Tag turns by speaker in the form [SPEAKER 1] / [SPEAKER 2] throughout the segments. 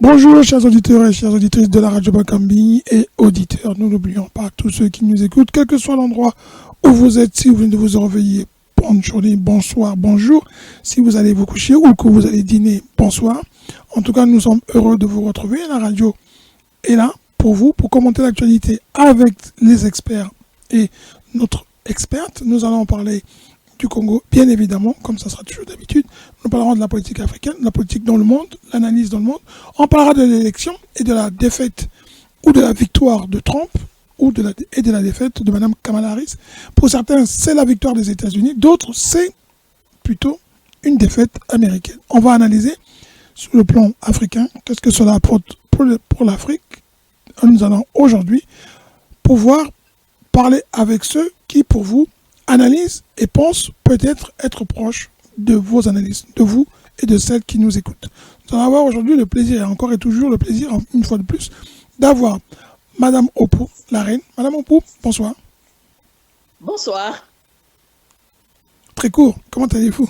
[SPEAKER 1] Bonjour chers auditeurs et chères auditrices de la radio Bakambi et auditeurs. Nous n'oublions pas tous ceux qui nous écoutent, quel que soit l'endroit où vous êtes, si vous venez de vous réveiller, bonne journée, bonsoir, bonjour. Si vous allez vous coucher ou que vous allez dîner, bonsoir. En tout cas, nous sommes heureux de vous retrouver. La radio est là pour vous, pour commenter l'actualité avec les experts et notre experte. Nous allons parler du Congo, bien évidemment, comme ça sera toujours d'habitude. Nous parlerons de la politique africaine, de la politique dans le monde, l'analyse dans le monde. On parlera de l'élection et de la défaite ou de la victoire de Trump ou de la défaite de Mme Kamala Harris. Pour certains, c'est la victoire des États-Unis. D'autres, c'est plutôt une défaite américaine. On va analyser sur le plan africain qu'est-ce que cela apporte pour l'Afrique. Nous allons aujourd'hui pouvoir parler avec ceux qui, pour vous, analysent et pensent peut-être être proches de vos analyses, de vous et de celles qui nous écoutent. Nous allons avoir aujourd'hui le plaisir, et encore et toujours le plaisir, une fois de plus, d'avoir Madame Opou, la reine. Madame Opou, bonsoir.
[SPEAKER 2] Bonsoir.
[SPEAKER 1] Très court, comment allez-vous?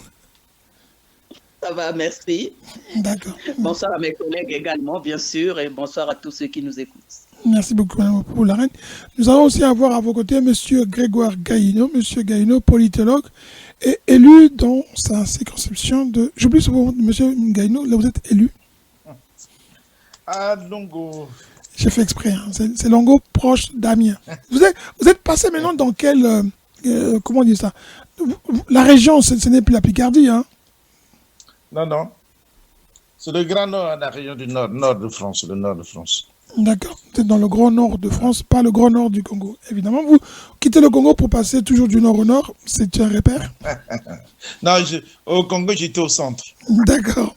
[SPEAKER 2] Ça va, merci.
[SPEAKER 1] D'accord.
[SPEAKER 2] Bonsoir à mes collègues également, bien sûr, et bonsoir à tous ceux qui nous écoutent.
[SPEAKER 1] Merci beaucoup, Madame Opou, la reine. Nous allons aussi avoir à vos côtés Monsieur Grégoire Gaïno. Monsieur Gaïno, politologue, est élu dans sa circonscription de... J'oublie ce mot, Monsieur Gaïno, là vous êtes élu.
[SPEAKER 3] Ah, Longo.
[SPEAKER 1] J'ai fait exprès, hein. C'est Longo proche d'Amiens. Vous êtes passé maintenant dans quel... comment on dit ça? La région, ce n'est plus la Picardie, hein?
[SPEAKER 3] Non, non. C'est le Grand Nord, la région du Nord, nord de France, le Nord de France.
[SPEAKER 1] D'accord. Vous êtes dans le Grand Nord de France, pas le Grand Nord du Congo. Évidemment, vous quittez le Congo pour passer toujours du Nord au Nord, c'est un repère?
[SPEAKER 3] Non, au Congo, j'étais au centre.
[SPEAKER 1] D'accord.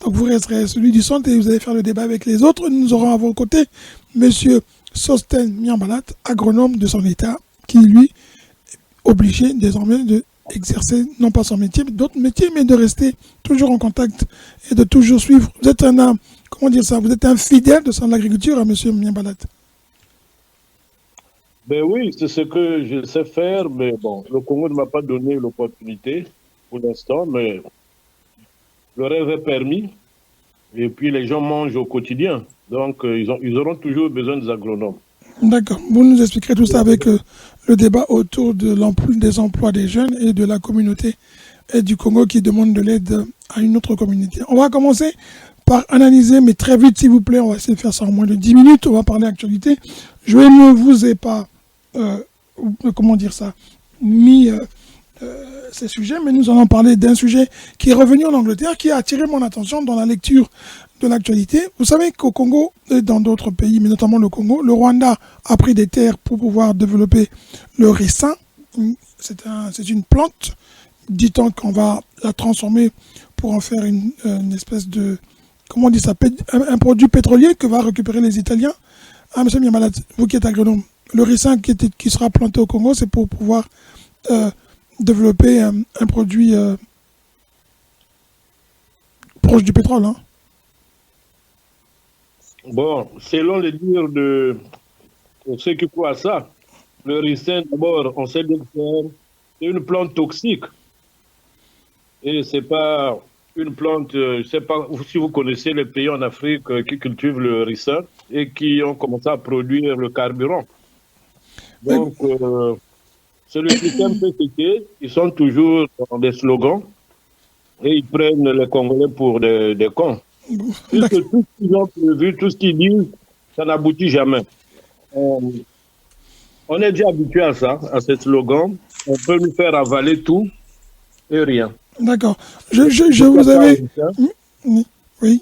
[SPEAKER 1] Donc vous resterez celui du centre et vous allez faire le débat avec les autres. Nous aurons à vos côtés Monsieur Sosten Miambalat, agronome de son État, qui lui est obligé désormais d'exercer non pas son métier, mais d'autres métiers, mais de rester toujours en contact et de toujours suivre. Vous êtes comment dire ça? Vous êtes un fidèle de l'agriculture, hein, Monsieur Miambalat?
[SPEAKER 4] Ben oui, c'est ce que je sais faire, mais bon, le Congo ne m'a pas donné l'opportunité pour l'instant, mais le rêve est permis. Et puis les gens mangent au quotidien, donc ils auront toujours besoin des agronomes.
[SPEAKER 1] D'accord. Vous nous expliquerez tout ça avec le débat autour de des emplois des jeunes et de la communauté et du Congo qui demande de l'aide à une autre communauté. On va commencer par analyser, mais très vite s'il vous plaît, on va essayer de faire ça en moins de 10 minutes, on va parler actualité. Je ne vous ai pas, comment dire ça, mis ces sujets, mais nous allons parler d'un sujet qui est revenu en Angleterre, qui a attiré mon attention dans la lecture de l'actualité. Vous savez qu'au Congo et dans d'autres pays, mais notamment le Congo, le Rwanda a pris des terres pour pouvoir développer le ricin. C'est une plante, dit-on qu'on va la transformer pour en faire une espèce de, comment on dit ça, un produit pétrolier que va récupérer les Italiens. Ah, monsieur Miambalat, vous qui êtes agronome, le ricin qui sera planté au Congo, c'est pour pouvoir développer un produit proche du pétrole, hein?
[SPEAKER 4] Bon, selon les dires de ceux qui croient à ça, le ricin, d'abord, on sait bien que c'est une plante toxique. Et c'est pas une plante, je ne sais pas si vous connaissez les pays en Afrique qui cultivent le ricin et qui ont commencé à produire le carburant. Donc, c'est le système PCT, ils sont toujours dans des slogans et ils prennent les Congolais pour des cons. Puisque tout ce qu'ils ont prévu, tout ce qu'ils disent, ça n'aboutit jamais. On est déjà habitué à ça, à ces slogans. On peut nous faire avaler tout et rien.
[SPEAKER 1] D'accord. Je vous avais... Oui.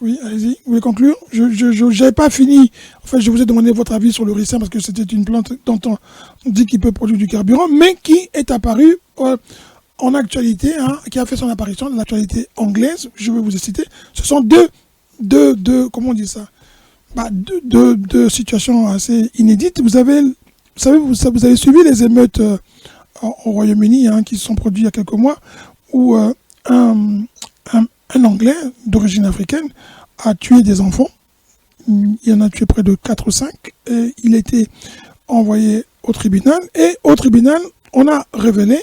[SPEAKER 1] Oui, allez-y, vous voulez conclure? Je n'avais pas fini. En fait, je vous ai demandé votre avis sur le ricin parce que c'était une plante dont on dit qu'il peut produire du carburant, mais qui est apparue en actualité, hein, qui a fait son apparition dans l'actualité anglaise. Je vais vous citer. Ce sont deux comment on dit ça? Deux situations assez inédites. Vous avez suivi les émeutes au Royaume-Uni, hein, qui se sont produites il y a quelques mois, où un Anglais d'origine africaine a tué des enfants. Il en a tué près de 4 ou 5. Et il a été envoyé au tribunal. Et au tribunal, on a révélé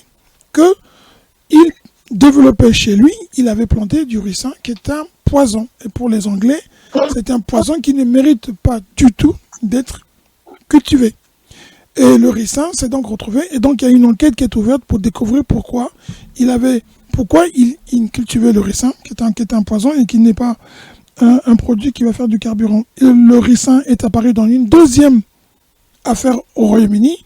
[SPEAKER 1] qu'il développait chez lui, il avait planté du ricin, qui est poison. Et pour les Anglais, c'est un poison qui ne mérite pas du tout d'être cultivé. Et le ricin s'est donc retrouvé. Et donc, il y a une enquête qui est ouverte pour découvrir pourquoi il cultivait le ricin, qui est un poison et qui n'est pas un produit qui va faire du carburant. Et le ricin est apparu dans une deuxième affaire au Royaume-Uni.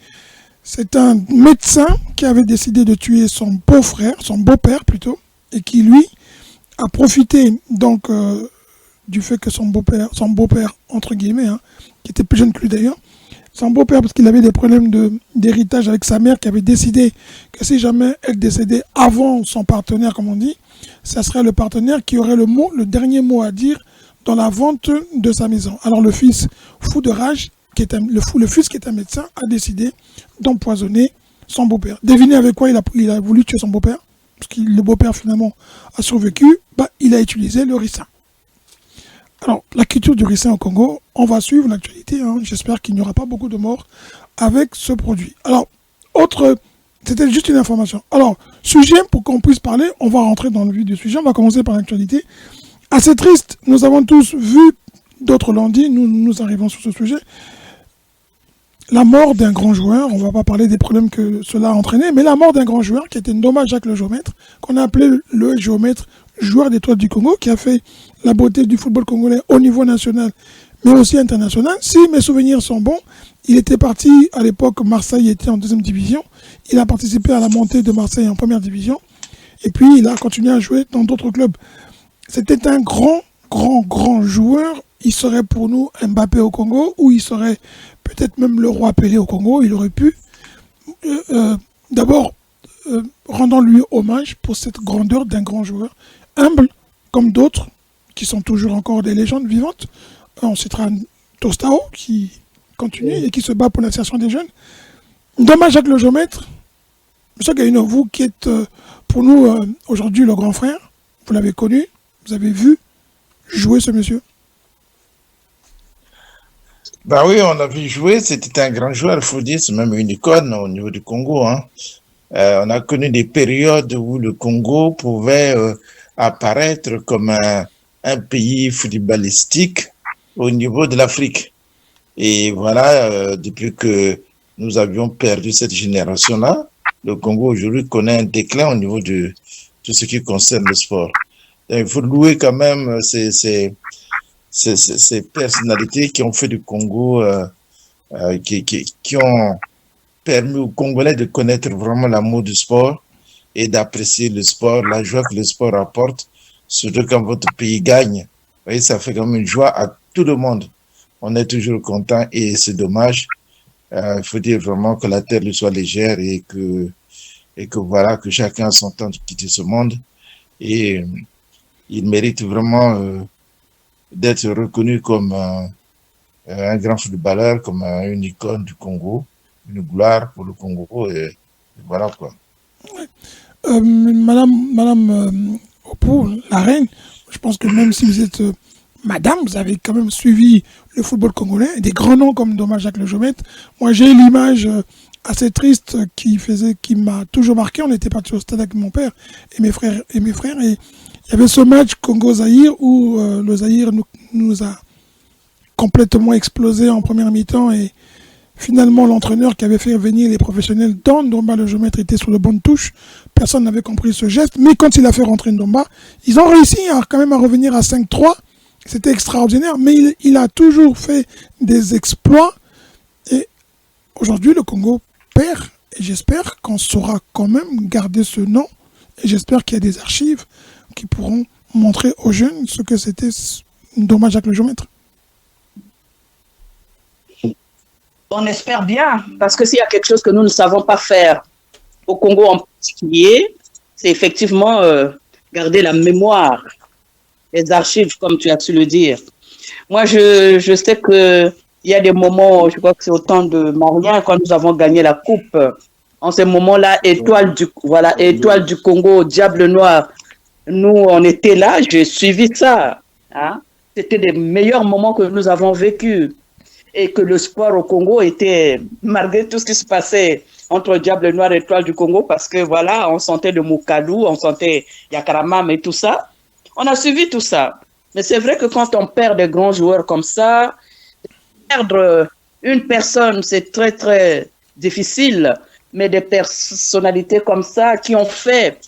[SPEAKER 1] C'est un médecin qui avait décidé de tuer son beau-père plutôt, et qui lui a profité donc du fait que son beau-père entre guillemets, qui était plus jeune que lui d'ailleurs, son beau-père, parce qu'il avait des problèmes d'héritage avec sa mère, qui avait décidé que si jamais elle décédait avant son partenaire, comme on dit, ça serait le partenaire qui aurait le dernier mot à dire dans la vente de sa maison. Alors le fils, fou de rage, le fils qui est un médecin, a décidé d'empoisonner son beau-père. Devinez avec quoi il a voulu tuer son beau-père, parce que le beau-père finalement a survécu, il a utilisé le ricin. Alors, la culture du ricin au Congo, on va suivre l'actualité. J'espère qu'il n'y aura pas beaucoup de morts avec ce produit. Alors, c'était juste une information. Alors, sujet, pour qu'on puisse parler, on va rentrer dans le vif du sujet. On va commencer par l'actualité. Assez triste, nous avons tous vu, d'autres l'ont dit, nous arrivons sur ce sujet. La mort d'un grand joueur, on ne va pas parler des problèmes que cela a entraîné, mais la mort d'un grand joueur qui était Ndoma Jacques le géomètre, qu'on a appelé le géomètre joueur d'étoiles du Congo, qui a fait la beauté du football congolais au niveau national, mais aussi international. Si mes souvenirs sont bons, il était parti à l'époque, Marseille était en deuxième division, il a participé à la montée de Marseille en première division, et puis il a continué à jouer dans d'autres clubs. C'était un grand joueur. Il serait pour nous Mbappé au Congo, ou il serait peut-être même le roi Pelé au Congo. Il aurait pu. D'abord, rendons-lui hommage pour cette grandeur d'un grand joueur, humble comme d'autres, qui sont toujours encore des légendes vivantes. On citera Tostao, qui continue et qui se bat pour l'insertion des jeunes. Ndoma Jacques le géomètre, M. Gaïno, vous qui êtes pour nous aujourd'hui le grand frère, vous l'avez connu, vous avez vu jouer ce monsieur.
[SPEAKER 3] Bah oui, on l'a vu jouer, c'était un grand joueur, il faut dire, c'est même une icône au niveau du Congo. On a connu des périodes où le Congo pouvait apparaître comme un pays footballistique au niveau de l'Afrique. Et voilà, depuis que nous avions perdu cette génération-là, le Congo aujourd'hui connaît un déclin au niveau de tout ce qui concerne le sport. Donc, il faut louer quand même ces personnalités qui ont fait du Congo, qui ont permis aux Congolais de connaître vraiment l'amour du sport et d'apprécier le sport, la joie que le sport apporte, surtout quand votre pays gagne. Vous voyez, ça fait quand même une joie à tout le monde. On est toujours content et c'est dommage. Il faut dire vraiment que la terre lui soit légère et que voilà, que chacun a son temps de quitter ce monde. Et il mérite vraiment d'être reconnu comme un grand footballeur, comme une icône du Congo, une gloire pour le Congo, et voilà quoi.
[SPEAKER 1] Madame Opou, la reine, je pense que même si vous êtes madame, vous avez quand même suivi le football congolais, des grands noms comme Ndoma Jacques le géomètre. Moi, j'ai l'image assez triste qui m'a toujours marqué. On était partis au stade avec mon père et mes frères, et il y avait ce match Congo-Zaïre où le Zaïre nous a complètement explosé en première mi-temps, et finalement l'entraîneur qui avait fait venir les professionnels dans Ndoma le géomètre était sur le banc de touche. Personne n'avait compris ce geste, mais quand il a fait rentrer Ndoma, ils ont réussi quand même à revenir à 5-3. C'était extraordinaire, mais il a toujours fait des exploits, et aujourd'hui le Congo perd, et j'espère qu'on saura quand même garder ce nom, et j'espère qu'il y a des archives qui pourront montrer aux jeunes ce que c'était Ndoma Jacques le géomètre.
[SPEAKER 2] On espère bien, parce que s'il y a quelque chose que nous ne savons pas faire au Congo en particulier, c'est effectivement garder la mémoire, les archives, comme tu as su le dire. Moi, je sais qu'il y a des moments, je crois que c'est au temps de Marien, quand nous avons gagné la coupe, en ces moments-là, étoile du Congo, Diable Noir, nous, on était là, j'ai suivi ça. C'était des meilleurs moments que nous avons vécus. Et que le sport au Congo était, malgré tout ce qui se passait entre Diable Noir et Étoile du Congo, parce que voilà, on sentait le Moukadou, on sentait Yakaramam et tout ça. On a suivi tout ça. Mais c'est vrai que quand on perd des grands joueurs comme ça, perdre une personne, c'est très, très difficile. Mais des personnalités comme ça qui ont fait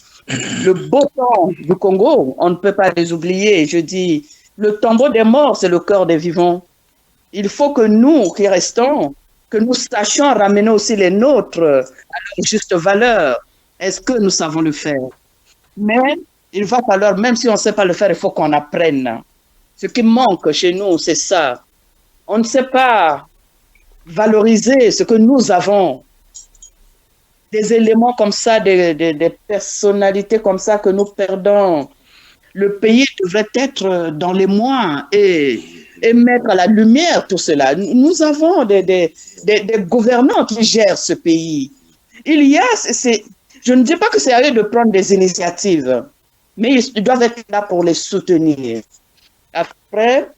[SPEAKER 2] le beau temps du Congo, on ne peut pas les oublier. Je dis, le tombeau des morts, c'est le cœur des vivants. Il faut que nous qui restons, que nous sachions ramener aussi les nôtres à leur juste valeur. Est-ce que nous savons le faire? Mais il va falloir, même si on ne sait pas le faire, il faut qu'on apprenne. Ce qui manque chez nous, c'est ça. On ne sait pas valoriser ce que nous avons. Des éléments comme ça, des personnalités comme ça que nous perdons. Le pays devrait être dans les mois et mettre à la lumière tout cela. Nous avons des gouvernants qui gèrent ce pays. Il y a, je ne dis pas que c'est à eux de prendre des initiatives, mais ils doivent être là pour les soutenir. Après,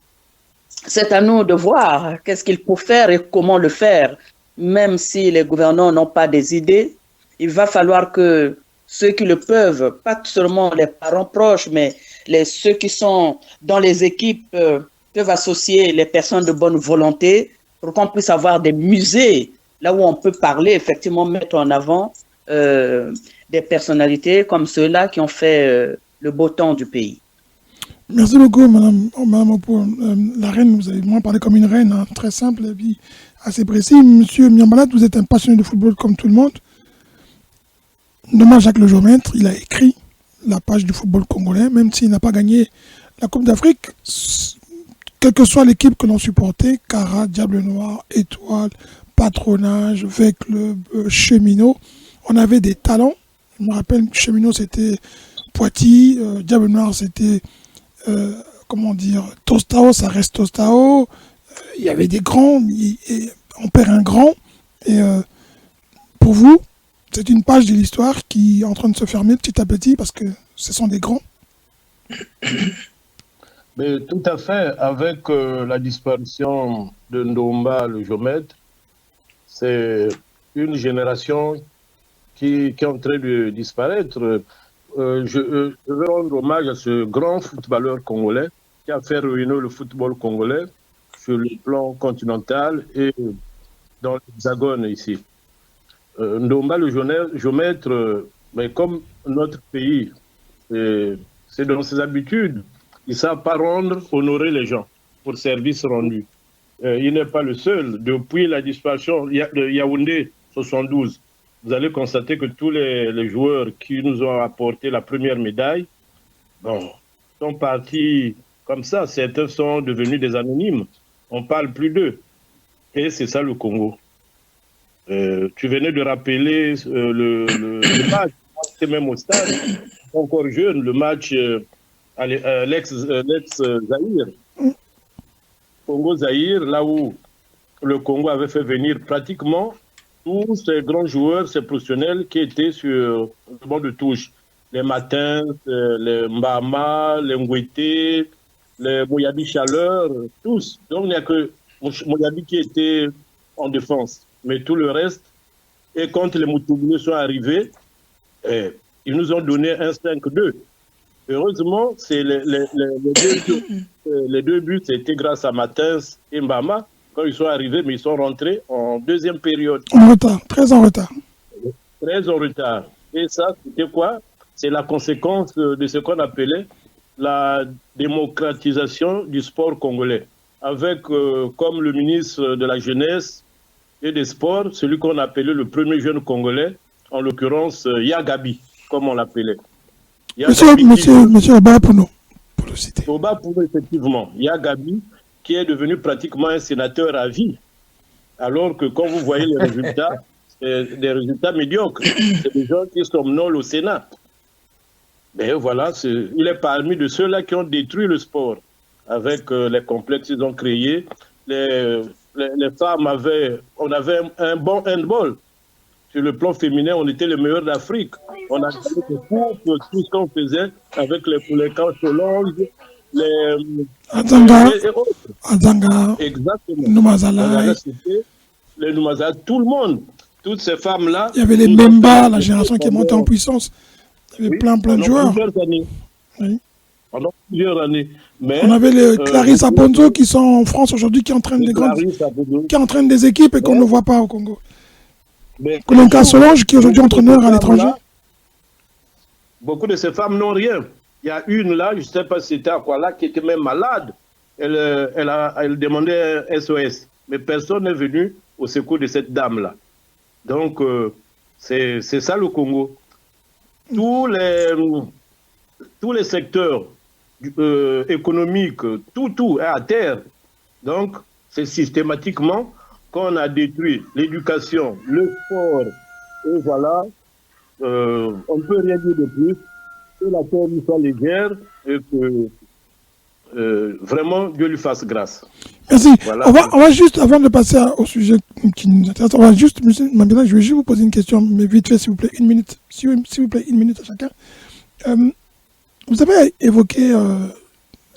[SPEAKER 2] c'est à nous de voir qu'est-ce qu'il faut faire et comment le faire. Même si les gouvernants n'ont pas des idées, il va falloir que ceux qui le peuvent, pas seulement les parents proches, mais ceux qui sont dans les équipes peuvent associer les personnes de bonne volonté pour qu'on puisse avoir des musées, là où on peut parler, effectivement, mettre en avant des personnalités comme ceux-là qui ont fait le beau temps du pays.
[SPEAKER 1] Merci beaucoup, Madame Opo. La reine, vous avez vraiment parlé comme une reine, hein, très simple et puis assez précis. Monsieur Miambalat, vous êtes un passionné de football comme tout le monde. Nommé Jacques Le Géomètre, il a écrit la page du football congolais, même s'il n'a pas gagné la Coupe d'Afrique, quelle que soit l'équipe que l'on supportait, Cara, Diable Noir, Étoile, Patronage, V-Club, Cheminot, on avait des talents. Je me rappelle que Cheminot c'était Poitiers, Diable Noir c'était Tostao, ça reste Tostao. Il y avait des grands, et on perd un grand. Et pour vous, c'est une page de l'histoire qui est en train de se fermer petit à petit parce que ce sont des grands.
[SPEAKER 4] Mais tout à fait, avec la disparition de Ndomba le géomètre, c'est une génération qui est en train de disparaître. Je veux rendre hommage à ce grand footballeur congolais qui a fait réunir le football congolais sur le plan continental et dans l'hexagone ici. Ndomba le géomètre, mais comme notre pays, c'est dans ses habitudes, il ne savent pas honorer les gens pour service rendu. Il n'est pas le seul. Depuis la disparition de Yaoundé 72, vous allez constater que tous les joueurs qui nous ont apporté la première médaille sont partis comme ça. Certains sont devenus des anonymes. On ne parle plus d'eux. Et c'est ça le Congo. Tu venais de rappeler le match, c'était même au stade, encore jeune, le match l'ex-Zaïre. Congo-Zaïre, là où le Congo avait fait venir pratiquement tous ces grands joueurs, ces professionnels qui étaient sur le banc de touche. Les Matins, les Mbama, les Ngwete, les Moyabi Chaleur, tous. Donc il n'y a que Moyabi qui était en défense. Mais tout le reste, et quand les Moutouboués sont arrivés, ils nous ont donné un 5-2. Heureusement, c'est les deux buts, c'était grâce à Matins et Mbama, quand ils sont arrivés, mais ils sont rentrés en deuxième période.
[SPEAKER 1] En retard, très en retard.
[SPEAKER 4] Très en retard. Et ça, c'était quoi? C'est la conséquence de ce qu'on appelait la démocratisation du sport congolais. Avec, comme le ministre de la Jeunesse et des Sports, celui qu'on appelait le premier jeune Congolais, en l'occurrence Yagabi, comme on l'appelait.
[SPEAKER 1] Monsieur Oba pour le citer.
[SPEAKER 4] Oba pour effectivement. Yagabi, qui est devenu pratiquement un sénateur à vie. Alors que quand vous voyez les résultats, c'est des résultats médiocres. C'est des gens qui somnolent au Sénat. Mais voilà, il est parmi de ceux-là qui ont détruit le sport avec les complexes qu'ils ont créés. Les femmes on avait un bon handball. Sur le plan féminin, on était les meilleurs d'Afrique. On a fait des coupes, tout ce qu'on faisait avec les Cancholanges, les
[SPEAKER 1] Adzanga,
[SPEAKER 4] exactement.
[SPEAKER 1] Noumazala,
[SPEAKER 4] les Noumazala, tout le monde. Toutes ces femmes-là.
[SPEAKER 1] Il y avait les Memba, la génération qui est montée en puissance. Il y avait plein de joueurs.
[SPEAKER 4] Oui. pendant plusieurs années. Mais,
[SPEAKER 1] on avait les Clarisse Abonzo qui sont en France aujourd'hui, qui entraînent des équipes et qu'on ne voit pas au Congo. Kolonka Solange, qui est aujourd'hui entraîneur à l'étranger.
[SPEAKER 4] Beaucoup de ces femmes n'ont rien. Il y a une là, je ne sais pas si c'était à quoi là, qui était même malade. Elle demandait un SOS. Mais personne n'est venu au secours de cette dame-là. Donc, c'est ça le Congo. Tous les secteurs économiques, tout est à terre. Donc, c'est systématiquement qu'on a détruit l'éducation, le sport, et voilà, on ne peut rien dire de plus, que la terre lui soit légère et que vraiment Dieu lui fasse grâce.
[SPEAKER 1] Merci. Voilà. On va juste, avant de passer au sujet qui nous intéresse, on va juste, monsieur Mambila, je vais juste vous poser une question, mais vite fait, s'il vous plaît, une minute, s'il vous plaît, une minute à chacun. Vous avez évoqué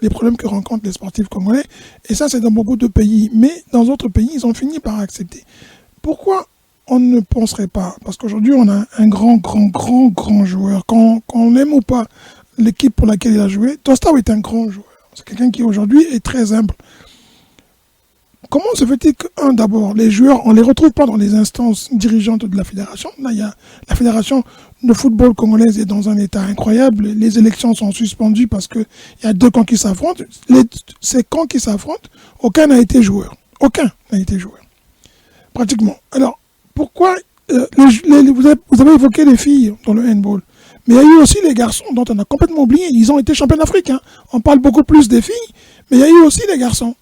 [SPEAKER 1] les problèmes que rencontrent les sportifs congolais, et ça c'est dans beaucoup de pays, mais dans d'autres pays, ils ont fini par accepter. Pourquoi on ne penserait pas, parce qu'aujourd'hui on a un grand joueur, qu'on aime ou pas l'équipe pour laquelle il a joué, Tostao est un grand joueur, c'est quelqu'un qui aujourd'hui est très humble. Comment se fait-il que, d'abord, les joueurs, on ne les retrouve pas dans les instances dirigeantes de la fédération. Là, il y a la fédération de football congolaise est dans un état incroyable. Les élections sont suspendues parce qu'il y a deux camps qui s'affrontent. Ces camps qui s'affrontent, aucun n'a été joueur. Aucun n'a été joueur. Pratiquement. Alors, pourquoi vous avez évoqué les filles dans le handball, mais il y a eu aussi les garçons dont on a complètement oublié. Ils ont été champions d'Afrique. Hein. On parle beaucoup plus des filles, mais il y a eu aussi les garçons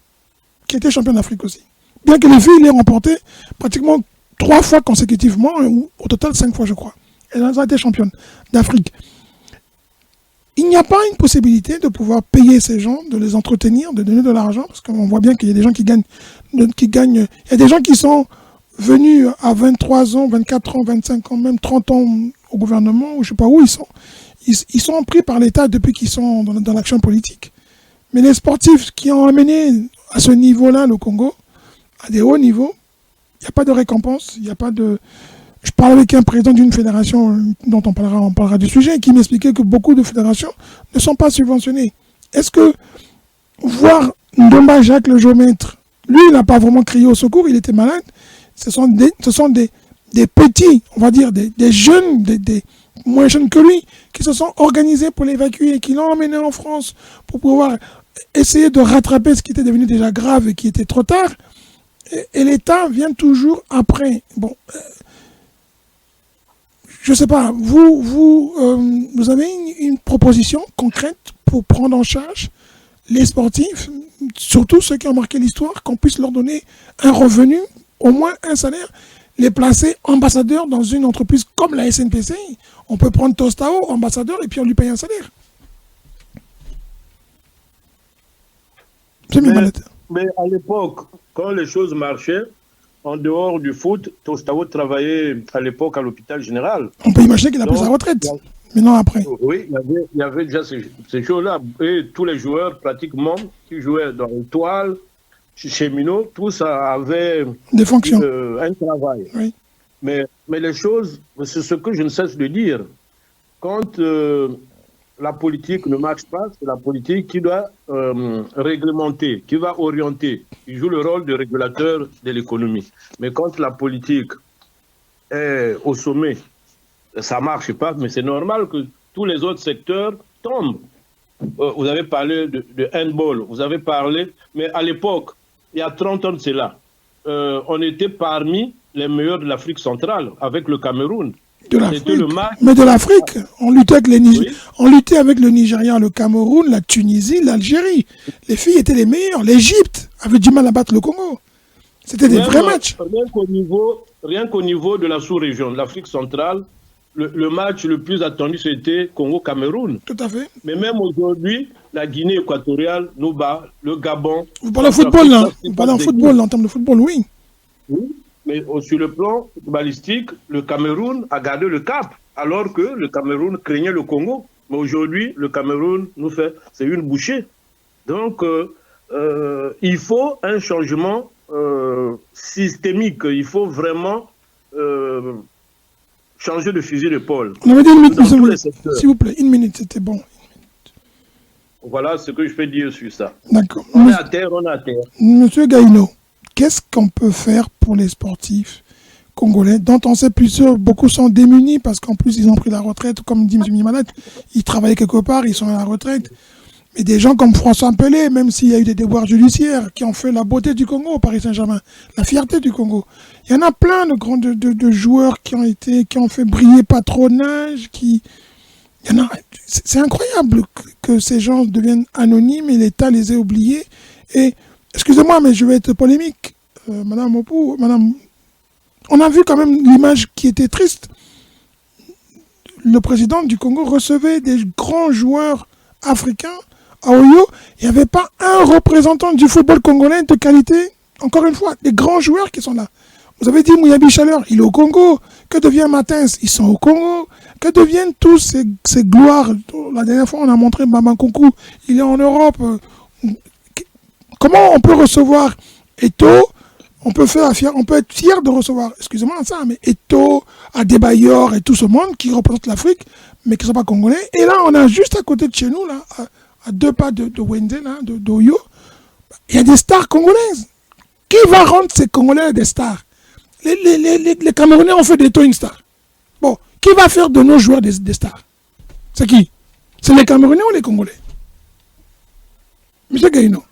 [SPEAKER 1] qui étaient champions d'Afrique aussi. Bien que les filles l'aient remporté pratiquement 3 fois consécutivement, ou au total 5 fois je crois. Elles ont été championnes d'Afrique. Il n'y a pas une possibilité de pouvoir payer ces gens, de les entretenir, de donner de l'argent, parce qu'on voit bien qu'il y a des gens qui gagnent. Il y a des gens qui sont venus à 23 ans, 24 ans, 25 ans, même 30 ans au gouvernement, ou je ne sais pas où ils sont. Ils sont pris par l'État depuis qu'ils sont dans l'action politique. Mais les sportifs qui ont amené à ce niveau-là le Congo, à des hauts niveaux, il n'y a pas de récompense, il n'y a pas de... Je parle avec un président d'une fédération dont on parlera du sujet, qui m'expliquait que beaucoup de fédérations ne sont pas subventionnées. Est-ce que voir Ndomba Jacques le géomètre, lui il n'a pas vraiment crié au secours, il était malade, ce sont des petits, on va dire, des jeunes, des moins jeunes que lui, qui se sont organisés pour l'évacuer, qui l'ont emmené en France pour pouvoir essayer de rattraper ce qui était devenu déjà grave et qui était trop tard. Et l'État vient toujours après. Bon, je ne sais pas, vous avez une proposition concrète pour prendre en charge les sportifs, surtout ceux qui ont marqué l'histoire, qu'on puisse leur donner un revenu, au moins un salaire, les placer ambassadeurs dans une entreprise comme la SNPC. On peut prendre Tostao, ambassadeur, et puis on lui paye un salaire.
[SPEAKER 4] Mais à l'époque, quand les choses marchaient, en dehors du foot, Tostao travaillait à l'époque à l'hôpital général.
[SPEAKER 1] On peut imaginer qu'il a pris sa retraite, mais non après.
[SPEAKER 4] Oui, il y avait déjà ces choses-là. Et tous les joueurs, pratiquement, qui jouaient dans l'étoile, chez Minot, tous avaient
[SPEAKER 1] des fonctions.
[SPEAKER 4] Un travail.
[SPEAKER 1] Oui.
[SPEAKER 4] Mais les choses, c'est ce que je ne cesse de dire. Quand la politique ne marche pas, c'est la politique qui doit réglementer, qui va orienter, qui joue le rôle de régulateur de l'économie. Mais quand la politique est au sommet, ça ne marche pas, mais c'est normal que tous les autres secteurs tombent. Vous avez parlé de handball, vous avez parlé, mais à l'époque, il y a 30 ans de cela, on était parmi les meilleurs de l'Afrique centrale, avec le Cameroun.
[SPEAKER 1] Mais de l'Afrique, on luttait avec le Nigeria, le Cameroun, la Tunisie, l'Algérie. Les filles étaient les meilleures. L'Égypte avait du mal à battre le Congo. C'était des vrais matchs.
[SPEAKER 4] Rien qu'au niveau de la sous-région, de l'Afrique centrale, le match le plus attendu, c'était Congo-Cameroun.
[SPEAKER 1] Tout à fait.
[SPEAKER 4] Mais même aujourd'hui, la Guinée équatoriale nous bat, le Gabon.
[SPEAKER 1] Vous parlez de football, là. Vous parlez en football, en termes de football, oui.
[SPEAKER 4] Oui. Mais sur le plan balistique, le Cameroun a gardé le cap, alors que le Cameroun craignait le Congo. Mais aujourd'hui, le Cameroun c'est une bouchée. Donc, il faut un changement systémique. Il faut vraiment changer de fusil d'épaule.
[SPEAKER 1] On avait dit une minute, s'il vous plaît. Une minute, c'était bon.
[SPEAKER 4] Voilà ce que je peux dire sur ça.
[SPEAKER 1] D'accord.
[SPEAKER 4] On est à terre, on est à terre.
[SPEAKER 1] Monsieur Gaïno, qu'est-ce qu'on peut faire pour les sportifs congolais dont on sait beaucoup sont démunis parce qu'en plus ils ont pris la retraite, comme dit M. Mimalat, ils travaillaient quelque part, ils sont à la retraite. Mais des gens comme François Pelé, même s'il y a eu des déboires judiciaires, qui ont fait la beauté du Congo au Paris Saint-Germain, la fierté du Congo. Il y en a plein de joueurs qui ont fait briller patronage, c'est incroyable que ces gens deviennent anonymes et l'État les ait oubliés. Et, excusez-moi, mais je vais être polémique, Madame Opou, on a vu quand même l'image qui était triste. Le président du Congo recevait des grands joueurs africains à Oyo. Il n'y avait pas un représentant du football congolais de qualité. Encore une fois, des grands joueurs qui sont là. Vous avez dit Mouyabi Chaleur, il est au Congo. Que devient Matins? Ils sont au Congo. Que deviennent tous ces gloires? La dernière fois, on a montré Babankunku, il est en Europe. Comment on peut recevoir Eto'o? On peut être fier de recevoir, excusez-moi ça, mais Eto'o, Adebayor et tout ce monde qui représente l'Afrique, mais qui ne sont pas congolais. Et là, on a juste à côté de chez nous, là, à 2 pas de Wende, là, d'Oyo, il y a des stars congolaises. Qui va rendre ces Congolais des stars? Les Camerounais ont fait des une star. Bon, qui va faire de nos joueurs des stars? C'est qui? C'est les Camerounais ou les Congolais? Monsieur Gaïno.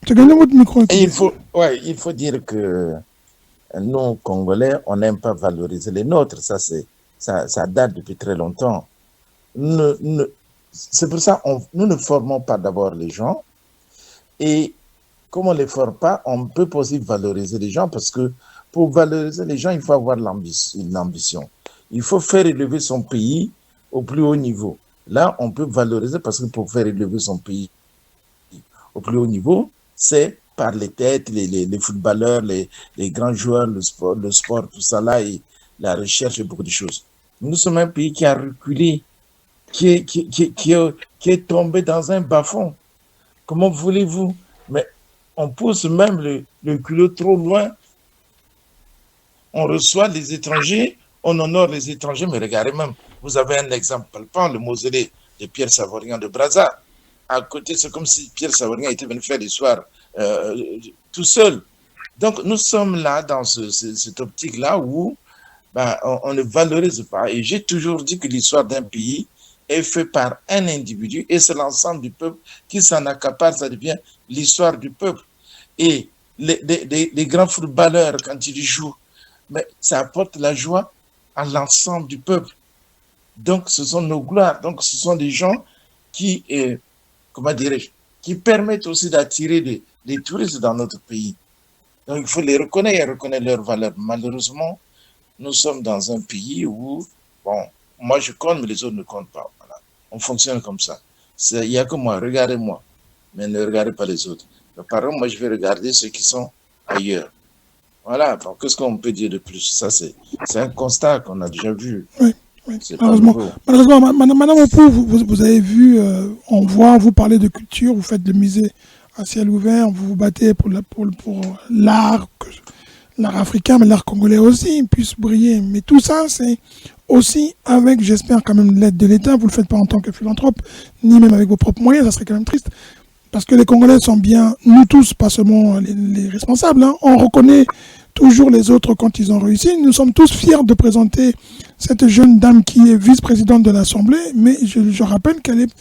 [SPEAKER 1] Tu gagnes votre micro.
[SPEAKER 3] Et il faut dire que nous, Congolais, on n'aime pas valoriser les nôtres. Ça date depuis très longtemps. C'est pour ça que nous ne formons pas d'abord les gens. Et comme on ne les forme pas, on ne peut pas aussi valoriser les gens parce que pour valoriser les gens, il faut avoir l'ambition. Il faut faire élever son pays au plus haut niveau. Là, on peut valoriser parce que pour faire élever son pays au plus haut niveau, c'est par les têtes, les footballeurs, les grands joueurs, le sport, tout ça là, et la recherche et beaucoup de choses. Nous sommes un pays qui a reculé, qui est tombé dans un bas-fond. Comment voulez-vous? Mais on pousse même le culot trop loin. On reçoit les étrangers, on honore les étrangers, mais regardez même, vous avez un exemple palpant, le mausolée de Pierre Savourian de Brazza. À côté, c'est comme si Pierre Savourian était venu faire l'histoire tout seul. Donc, nous sommes là dans cette optique-là où on ne valorise pas. Et j'ai toujours dit que l'histoire d'un pays est faite par un individu et c'est l'ensemble du peuple qui s'en accapare, ça devient l'histoire du peuple. Et les grands footballeurs, quand ils jouent, mais ça apporte la joie à l'ensemble du peuple. Donc, ce sont nos gloires. Donc, ce sont des gens qui, comment dirais-je, qui permettent aussi d'attirer des touristes dans notre pays. Donc, il faut les reconnaître leurs valeurs. Malheureusement, nous sommes dans un pays où, bon, moi je compte, mais les autres ne comptent pas. Voilà. On fonctionne comme ça. Il n'y a que moi, regardez-moi, mais ne regardez pas les autres. Mais par contre, moi je vais regarder ceux qui sont ailleurs. Voilà, donc qu'est-ce qu'on peut dire de plus? Ça, c'est un constat qu'on a déjà vu.
[SPEAKER 1] Oui. Malheureusement, Madame Opou, vous avez vu, on voit, vous parlez de culture, vous faites le musée à ciel ouvert, vous vous battez pour l'art africain, mais l'art congolais aussi puisse briller. Mais tout ça, c'est aussi avec, j'espère quand même, l'aide de l'État. Vous ne le faites pas en tant que philanthrope, ni même avec vos propres moyens, ça serait quand même triste. Parce que les Congolais sont bien, nous tous, pas seulement les responsables, hein, on reconnaît toujours les autres quand ils ont réussi. Nous sommes tous fiers de présenter cette jeune dame qui est vice-présidente de l'Assemblée, mais je rappelle qu'elle est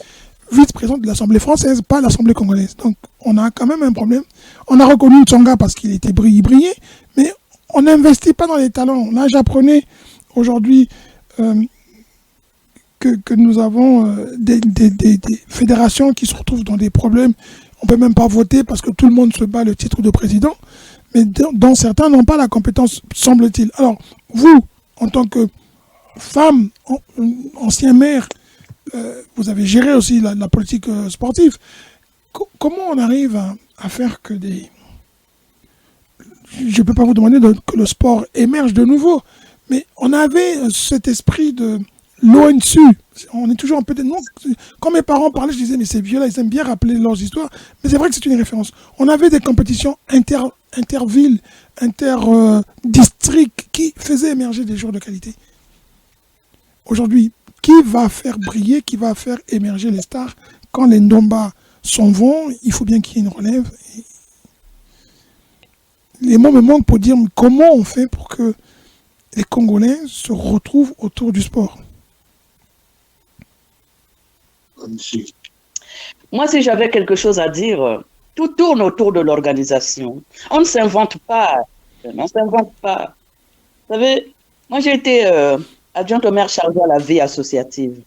[SPEAKER 1] vice-présidente de l'Assemblée française, pas l'Assemblée congolaise. Donc on a quand même un problème. On a reconnu Tsonga parce qu'il était brillé, mais on n'investit pas dans les talents. Là, j'apprenais aujourd'hui que nous avons des fédérations qui se retrouvent dans des problèmes. On ne peut même pas voter parce que tout le monde se bat le titre de président. Mais dont certains n'ont pas la compétence, semble-t-il. Alors, vous, en tant que femme, ancien maire, vous avez géré aussi la politique sportive. Comment on arrive à faire que je ne peux pas vous demander que le sport émerge de nouveau, mais on avait cet esprit de l'ONSU. On est toujours un peu... Non, quand mes parents parlaient, je disais, mais ces vieux-là, ils aiment bien rappeler leurs histoires. Mais c'est vrai que c'est une référence. On avait des compétitions intervilles, interdistricts qui faisaient émerger des joueurs de qualité. Aujourd'hui, qui va faire briller, qui va faire émerger les stars quand les Ndomba s'en vont? Il faut bien qu'il y ait une relève. Les mots me manquent pour dire comment on fait pour que les Congolais se retrouvent autour du sport.
[SPEAKER 2] Moi, si j'avais quelque chose à dire, tout tourne autour de l'organisation. On ne s'invente pas. On ne s'invente pas. Vous savez, moi, j'ai été adjointe au maire chargée à la vie associative.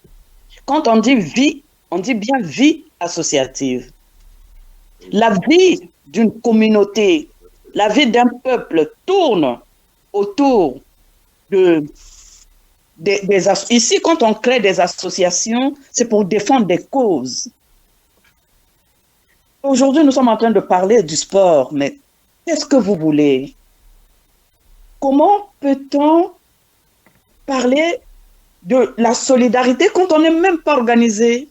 [SPEAKER 2] Quand on dit vie, on dit bien vie associative. La vie d'une communauté, la vie d'un peuple tourne autour ici, quand on crée des associations, c'est pour défendre des causes. Aujourd'hui, nous sommes en train de parler du sport, mais qu'est-ce que vous voulez? Comment peut-on parler de la solidarité quand on n'est même pas organisé?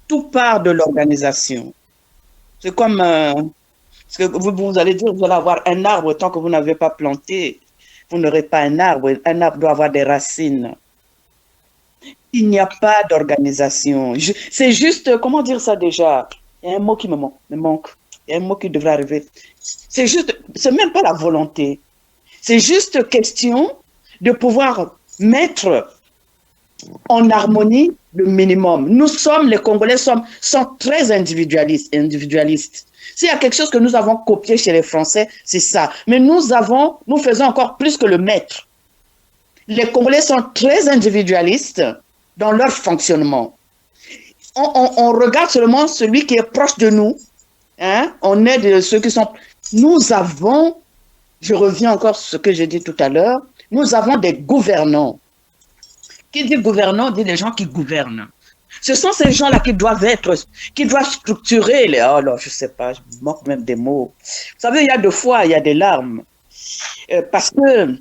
[SPEAKER 2] Tout part de l'organisation. C'est comme ce que vous allez dire, vous allez avoir un arbre tant que vous n'avez pas planté. Vous n'aurez pas un arbre. Un arbre doit avoir des racines. Il n'y a pas d'organisation. C'est juste, comment dire ça déjà? Il y a un mot qui me manque. Il y a un mot qui devrait arriver. C'est juste, c'est même pas la volonté. C'est juste question de pouvoir mettre en harmonie le minimum. Nous sommes, les Congolais, sont très individualistes. S'il y a quelque chose que nous avons copié chez les Français, c'est ça. Mais nous faisons encore plus que le maître. Les Congolais sont très individualistes dans leur fonctionnement. On regarde seulement celui qui est proche de nous. Hein? On aide ceux qui sont... Nous avons, je reviens encore sur ce que j'ai dit tout à l'heure, nous avons des gouvernants. Qui dit gouvernant, dit les gens qui gouvernent. Ce sont ces gens-là qui doivent structurer les... Oh là, je sais pas, je me moque même des mots. Vous savez, il y a deux fois, il y a des larmes. Parce que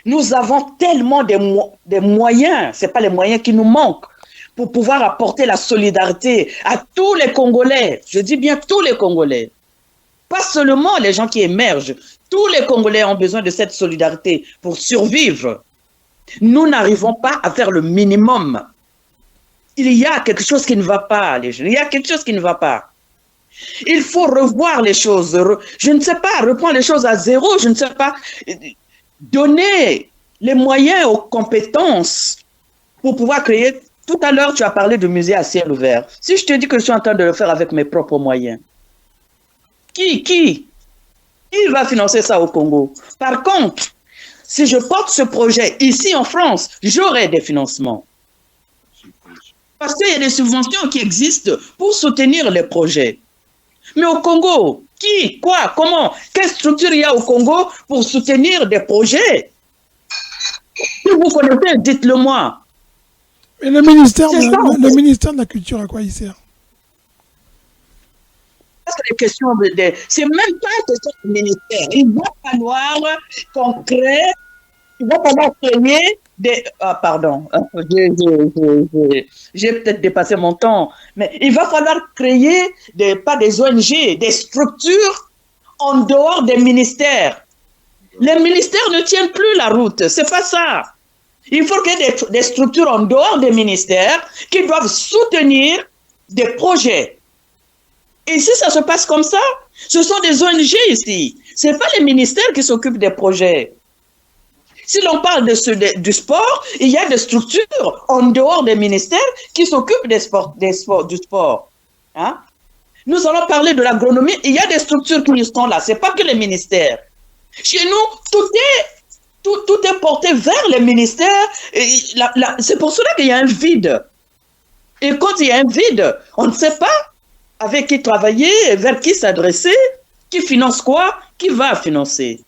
[SPEAKER 2] nous avons tellement des moyens, c'est pas les moyens qui nous manquent, pour pouvoir apporter la solidarité à tous les Congolais. Je dis bien tous les Congolais. Pas seulement les gens qui émergent. Tous les Congolais ont besoin de cette solidarité pour survivre. Nous n'arrivons pas à faire le minimum. Il y a quelque chose qui ne va pas, les jeunes. Il y a quelque chose qui ne va pas. Il faut revoir les choses. Je ne sais pas, reprendre les choses à zéro. Je ne sais pas. Donner les moyens aux compétences pour pouvoir créer. Tout à l'heure, tu as parlé de musée à ciel ouvert. Si je te dis que je suis en train de le faire avec mes propres moyens, qui va financer ça au Congo? Par contre, si je porte ce projet ici en France, j'aurai des financements. Parce qu'il y a des subventions qui existent pour soutenir les projets. Mais au Congo, qui, quoi, comment, quelle structure il y a au Congo pour soutenir des projets? Si vous connaissez, dites-le moi.
[SPEAKER 1] Mais le ministère de la Culture, à quoi il sert?
[SPEAKER 2] C'est questions c'est même pas une question de ministère. Il va falloir qu'on crée, il va falloir créer des... Ah, pardon, j'ai peut-être dépassé mon temps, mais il va falloir créer, pas des ONG, des structures en dehors des ministères. Les ministères ne tiennent plus la route, c'est pas ça. Il faut qu'il y ait des structures en dehors des ministères qui doivent soutenir des projets. Et si ça se passe comme ça, ce sont des ONG ici. Ce n'est pas les ministères qui s'occupent des projets. Si l'on parle du sport, il y a des structures en dehors des ministères qui s'occupent du sport. Hein? Nous allons parler de l'agronomie. Il y a des structures qui sont là. Ce n'est pas que les ministères. Chez nous, tout est porté vers les ministères. C'est pour cela qu'il y a un vide. Et quand il y a un vide, on ne sait pas avec qui travailler, vers qui s'adresser, qui finance quoi, qui va financer.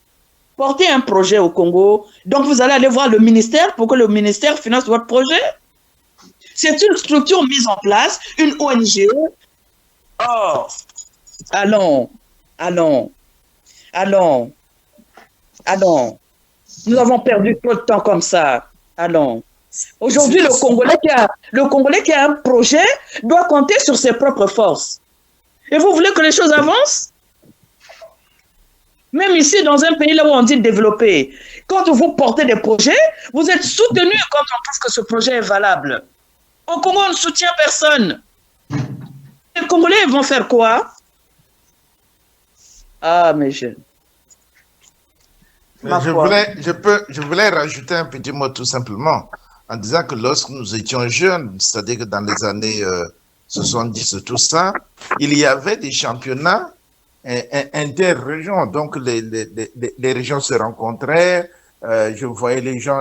[SPEAKER 2] Portez un projet au Congo, donc vous allez aller voir le ministère pour que le ministère finance votre projet. C'est une structure mise en place, une ONG. Oh, allons. Nous avons perdu trop de temps comme ça. Allons. Aujourd'hui, le Congolais qui a un projet doit compter sur ses propres forces. Et vous voulez que les choses avancent? Même ici, dans un pays là où on dit développer, quand vous portez des projets, vous êtes soutenu quand on trouve que ce projet est valable. Au Congo, on ne soutient personne. Les Congolais vont faire quoi? Ah, mes jeunes.
[SPEAKER 3] Je voulais rajouter un petit mot tout simplement en disant que lorsque nous étions jeunes, c'est-à-dire que dans les années 70 tout ça, il y avait des championnats inter-régions. Donc les régions se rencontraient. Je voyais les gens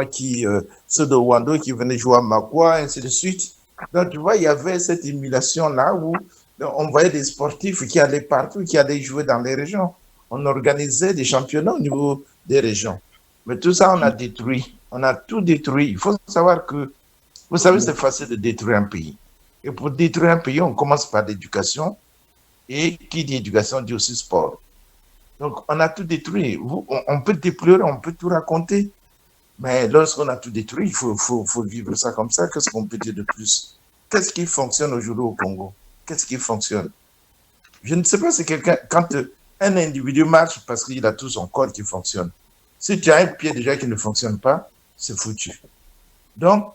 [SPEAKER 3] ceux de Wando qui venaient jouer à Makwa, ainsi de suite. Donc tu vois, il y avait cette émulation-là où on voyait des sportifs qui allaient partout, qui allaient jouer dans les régions. On organisait des championnats au niveau des régions. Mais tout ça, on a détruit. On a tout détruit. Il faut savoir que, vous savez, c'est facile de détruire un pays. Et pour détruire un pays, on commence par l'éducation. Et qui dit éducation dit aussi sport. Donc, on a tout détruit. On peut déplorer, on peut tout raconter. Mais lorsqu'on a tout détruit, il faut vivre ça comme ça. Qu'est-ce qu'on peut dire de plus? Qu'est-ce qui fonctionne aujourd'hui au Congo? Qu'est-ce qui fonctionne? Je ne sais pas si quelqu'un, quand un individu marche parce qu'il a tout son corps qui fonctionne. Si tu as un pied déjà qui ne fonctionne pas, c'est foutu. Donc,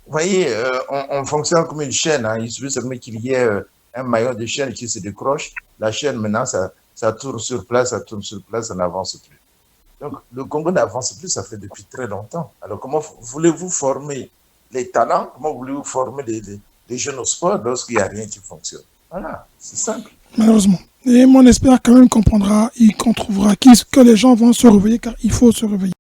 [SPEAKER 3] vous voyez, on fonctionne comme une chaîne. Hein. Il suffit seulement qu'il y ait un maillon de chaîne qui se décroche. La chaîne, maintenant, ça tourne sur place, ça n'avance plus. Donc, le Congo n'avance plus, ça fait depuis très longtemps. Alors, comment voulez-vous former les talents? Comment voulez-vous former les jeunes au sport lorsqu'il n'y a rien qui fonctionne? Voilà, c'est simple.
[SPEAKER 1] Malheureusement. Et on espère quand même qu'on trouvera que les gens vont se réveiller, car il faut se réveiller.